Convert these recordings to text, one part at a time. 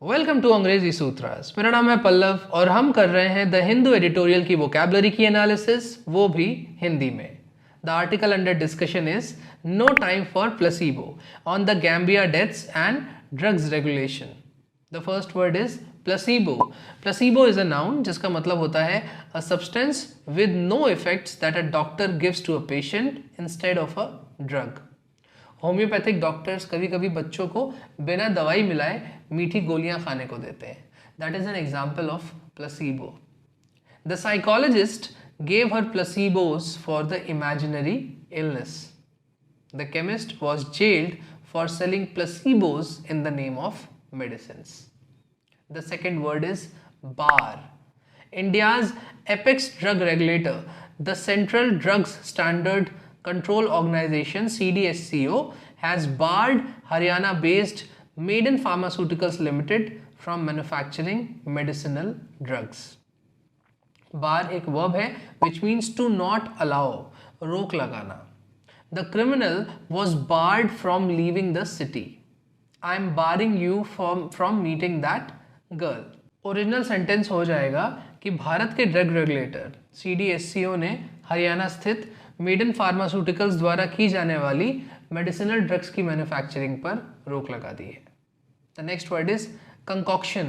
Welcome to अंग्रेजी सूत्रास। मेरा नाम है पल्लव और हम कर रहे हैं द हिंदू एडिटोरियल की वोकैबुलरी की एनालिसिस, वो भी हिंदी में। The article under discussion is no time for placebo on the Gambia deaths and drugs regulation. The first word is placebo. Placebo is a noun जिसका मतलब होता है a substance with no effects that a doctor gives to a patient instead of a drug. Homeopathic doctors कभी कभी बच्चों को बिना दवाई मिलाए मीठी गोलियां खाने को देते हैं। That is an example of placebo. The psychologist gave her placebos for the imaginary illness. The chemist was jailed for selling placebos in the name of medicines. The second word is bar. India's apex drug regulator, the Central Drugs Standard Control Organization (CDSCO), has barred Haryana-based Maiden Pharmaceuticals Limited from manufacturing medicinal drugs. Bar एक verb है which means to not allow, रोक लगाना. The criminal was barred from leaving the city. I am barring you from meeting that girl. Original sentence हो जाएगा कि भारत के drug regulator CDSCO ने हरियाणा स्थित मेडन फार्मास्यूटिकल्स द्वारा की जाने वाली मेडिसिनल ड्रग्स की मैन्युफैक्चरिंग पर रोक लगा दी है। The next word is concoction.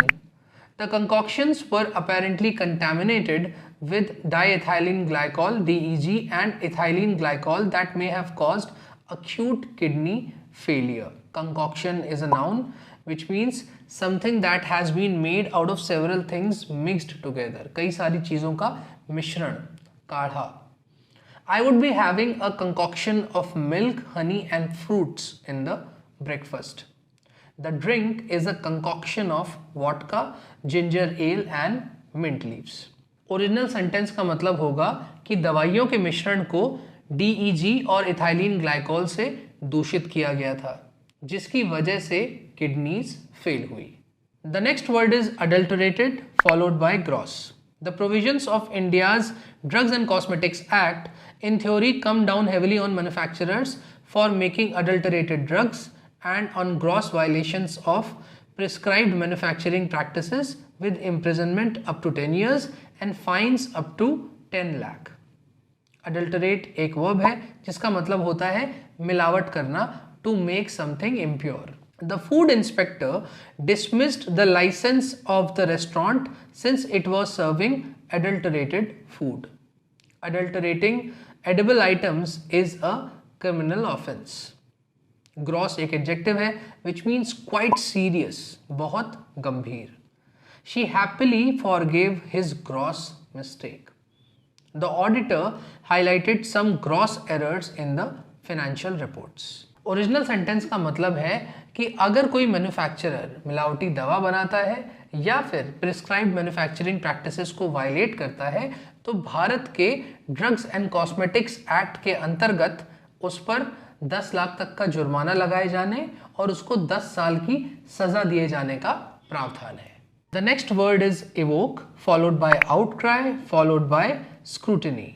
The concoctions were apparently contaminated with diethylene glycol DEG and ethylene glycol that may have caused acute kidney failure. Concoction is a noun which means something that has been made out of several things mixed together. कई सारी चीज़ों का मिश्रण, काढ़ा. I would be having a concoction of milk, honey and fruits in the breakfast. The drink is a concoction of vodka, ginger ale and mint leaves. Original sentence का मतलब होगा कि दवाइयों के मिश्रण को DEG और इथाइलिन ग्लाइकोल से दूषित किया गया था, जिसकी वजह से किडनीज फेल हुई। The next word is adulterated followed by gross. The provisions of India's drugs and cosmetics act in theory come down heavily on manufacturers for making adulterated drugs and on gross violations of prescribed manufacturing practices with imprisonment up to 10 years and fines up to 10 lakh. Adulterate एक verb है जिसका मतलब होता है मिलावट करना, to make something impure. The food inspector dismissed the license of the restaurant since it was serving adulterated food. Adulterating edible items is a criminal offense. Gross एक adjective है विच मीन्स क्वाइट सीरियस, बहुत गंभीर। She happily forgive his gross mistake. The auditor highlighted some gross errors in the financial reports. Original sentence का मतलब है कि अगर कोई मैन्युफैक्चरर मिलावटी दवा बनाता है या फिर प्रिस्क्राइब्ड मैन्युफैक्चरिंग प्रैक्टिसेस को वायलेट करता है तो भारत के ड्रग्स एंड कॉस्मेटिक्स एक्ट के अंतर्गत उस पर 10 लाख तक का जुर्माना लगाए जाने और उसको 10 साल की सजा दिए जाने का प्रावधान है। The next word is evoke followed by outcry followed by scrutiny.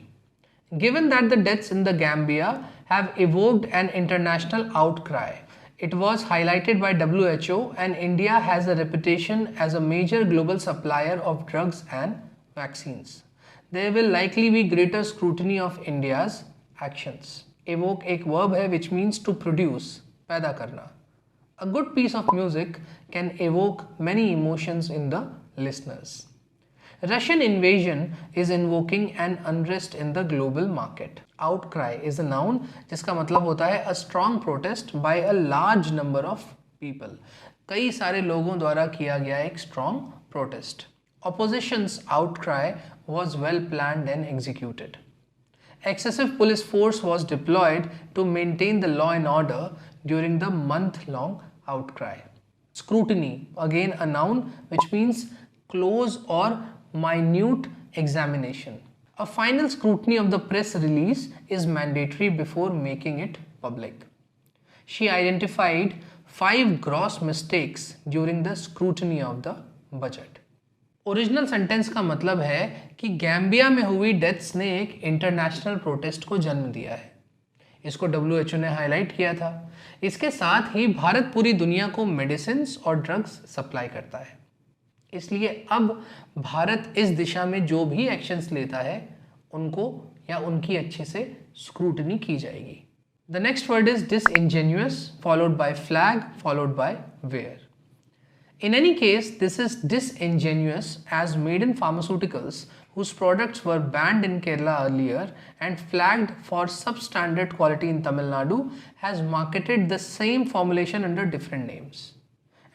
Given that the deaths in the Gambia have evoked an international outcry, it was highlighted by WHO and India has a reputation as a major global supplier of drugs and vaccines. There will likely be greater scrutiny of India's actions. Evoke एक verb है which means to produce, पैदा करना. A good piece of music can evoke many emotions in the listeners. Russian invasion is invoking an unrest in the global market. Outcry is a noun जिसका मतलब होता है a strong protest by a large number of people. कई सारे लोगों द्वारा किया गया एक strong protest. Opposition's outcry was well planned and executed. Excessive police force was deployed to maintain the law and order during the month-long outcry. Scrutiny, again a noun which means close or minute examination. A final scrutiny of the press release is mandatory before making it public. She identified 5 gross mistakes during the scrutiny of the budget. Original sentence का मतलब है कि Gambia में हुई deaths ने एक international protest को जन्म दिया है। इसको WHO ने हाईलाइट किया था। इसके साथ ही भारत पूरी दुनिया को मेडिसिन और ड्रग्स सप्लाई करता है, इसलिए अब भारत इस दिशा में जो भी एक्शंस लेता है उनको या उनकी अच्छे से स्क्रूटनी की जाएगी। The next word is disingenuous, followed by flag, followed by where. In any case, this is disingenuous as made in pharmaceuticals whose products were banned in Kerala earlier and flagged for substandard quality in Tamil Nadu has marketed the same formulation under different names.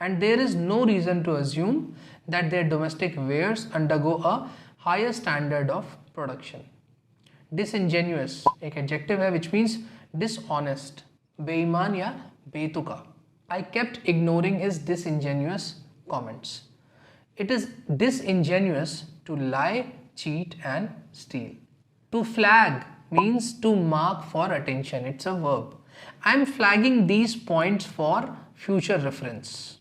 And there is no reason to assume that their domestic wares undergo a higher standard of production. Disingenuous एक adjective है which means dishonest, बेईमान या बेतुका. I kept ignoring his disingenuous comments. It is disingenuous to lie, cheat and steal. To flag means to mark for attention. It's a verb. I am flagging these points for future reference.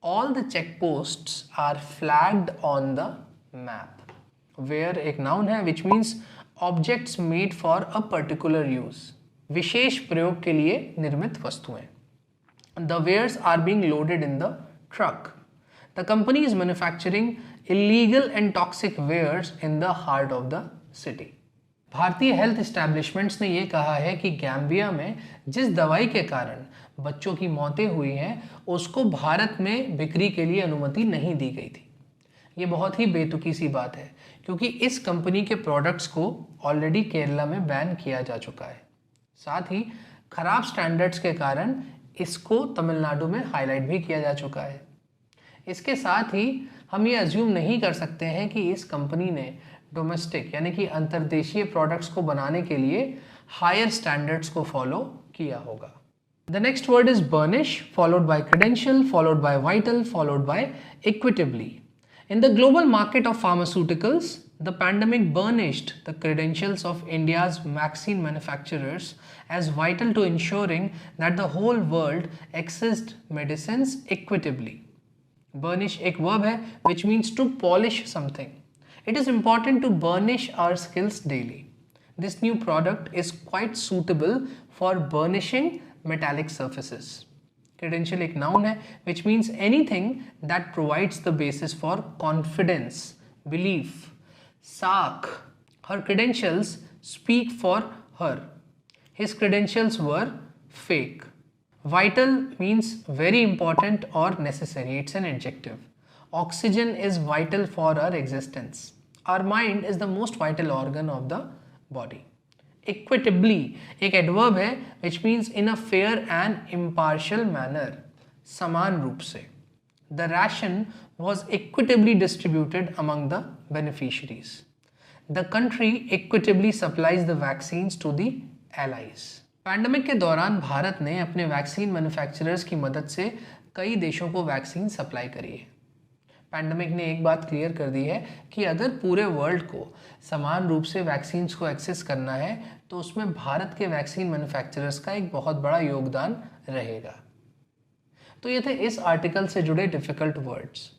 All the checkposts are flagged on the map. Where एक noun है which means objects made for a particular use. विशेष प्रयोग के लिए निर्मित वस्तुएं. The wares are being loaded in the truck. The company is manufacturing illegal and toxic wares in the heart of the city. भारतीय health establishments ने ये कहा है कि गैम्बिया में जिस दवाई के कारण बच्चों की मौतें हुई हैं उसको भारत में बिक्री के लिए अनुमति नहीं दी गई थी। ये बहुत ही बेतुकी सी बात है क्योंकि इस कंपनी के प्रोडक्ट्स को ऑलरेडी केरला में बैन किया जा चुका है। साथ ही खराब स्टैंडर्ड्स के कारण इसको तमिलनाडु में हाईलाइट भी किया जा चुका है। इसके साथ ही हम ये अज्यूम नहीं कर सकते हैं कि इस कंपनी ने डोमेस्टिक यानी कि अंतर्देशीय प्रोडक्ट्स को बनाने के लिए हायर स्टैंडर्ड्स को फॉलो किया होगा। The next word is burnish, followed by credential, followed by vital, followed by equitably. In the global market of pharmaceuticals, the pandemic burnished the credentials of India's vaccine manufacturers as vital to ensuring that the whole world accessed medicines equitably. Burnish एक verb है which means to polish something. It is important to burnish our skills daily. This new product is quite suitable for burnishing metallic surfaces. Credential एक noun है which means anything that provides the basis for confidence, belief. Saak, her credentials speak for her. His credentials were fake. Vital means very important or necessary. It's an adjective. Oxygen is vital for our existence. Our mind is the most vital organ of the body. Equitably एक adverb है which means in a fair and impartial manner, समान रूप से. The ration was equitably distributed among the beneficiaries. The country equitably supplies the vaccines to the allies. Pandemic के दौरान भारत ने अपने vaccine manufacturers की मदद से कई देशों को वैक्सीन सप्लाई करी है। पैंडेमिक ने एक बात क्लियर कर दी है कि अगर पूरे वर्ल्ड को समान रूप से वैक्सीन्स को एक्सेस करना है तो उसमें भारत के वैक्सीन मैन्युफैक्चरर्स का एक बहुत बड़ा योगदान रहेगा। तो ये थे इस आर्टिकल से जुड़े डिफ़िकल्ट वर्ड्स।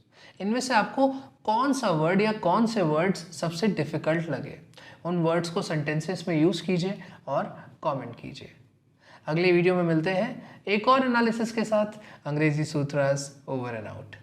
इनमें से आपको कौन सा वर्ड या कौन से वर्ड्स सबसे डिफ़िकल्ट लगे, उन वर्ड्स को सेंटेंसेस में यूज़ कीजिए और कमेंट कीजिए। अगले वीडियो में मिलते हैं एक और एनालिसिस के साथ। अंग्रेजी सूत्रास ओवर एंड आउट।